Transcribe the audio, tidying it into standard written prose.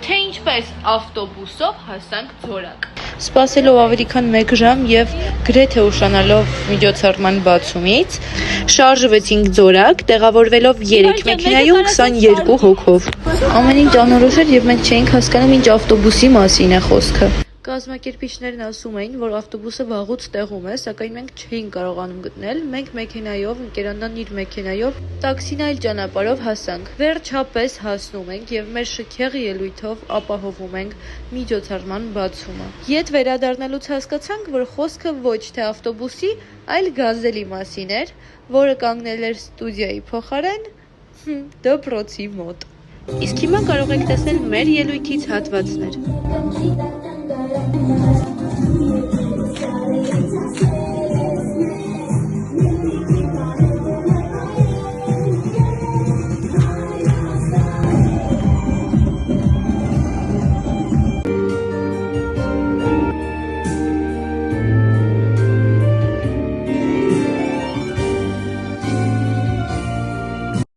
թե ինչպես ավտոբուսով հասանք Ձորակ։ Սպասելով ավելի քան 1 ժամ եւ գրեթե ուշանալով միջոցառման բացումից, շարժվեցինք Ձորակ, տեղավորվելով 3 մեքենայում 22 հոգով։ Ամեն ինչ անորոշ էր եւ մենք չէինք հասկանում ինչ ավտոբուսի մասին է խոսքը։ Կազմակերպիչներն ասում էին, որ ավտոբուսը վաղուց տեղում է, սակայն մենք չէինք կարողանում գտնել, մենք մեքենայով, ընկերանան իր մեքենայով, տաքսին այլ ճանապարհով հասանք։ Վերջապես հասնում ենք եւ մեր շքեղ ելույթով ապահովում ենք միջոցառման բացումը։ Ետ վերադառնալուց հասկացանք, որ խոսքը ոչ թե ավտոբուսի, այլ գազելի մասին էր, որը կանգնել էր ստուդիայի փոխարեն դպրոցի մոտ։ Իսկ հիմա կարող եք տեսնել մեր ելույթից հատվածներ։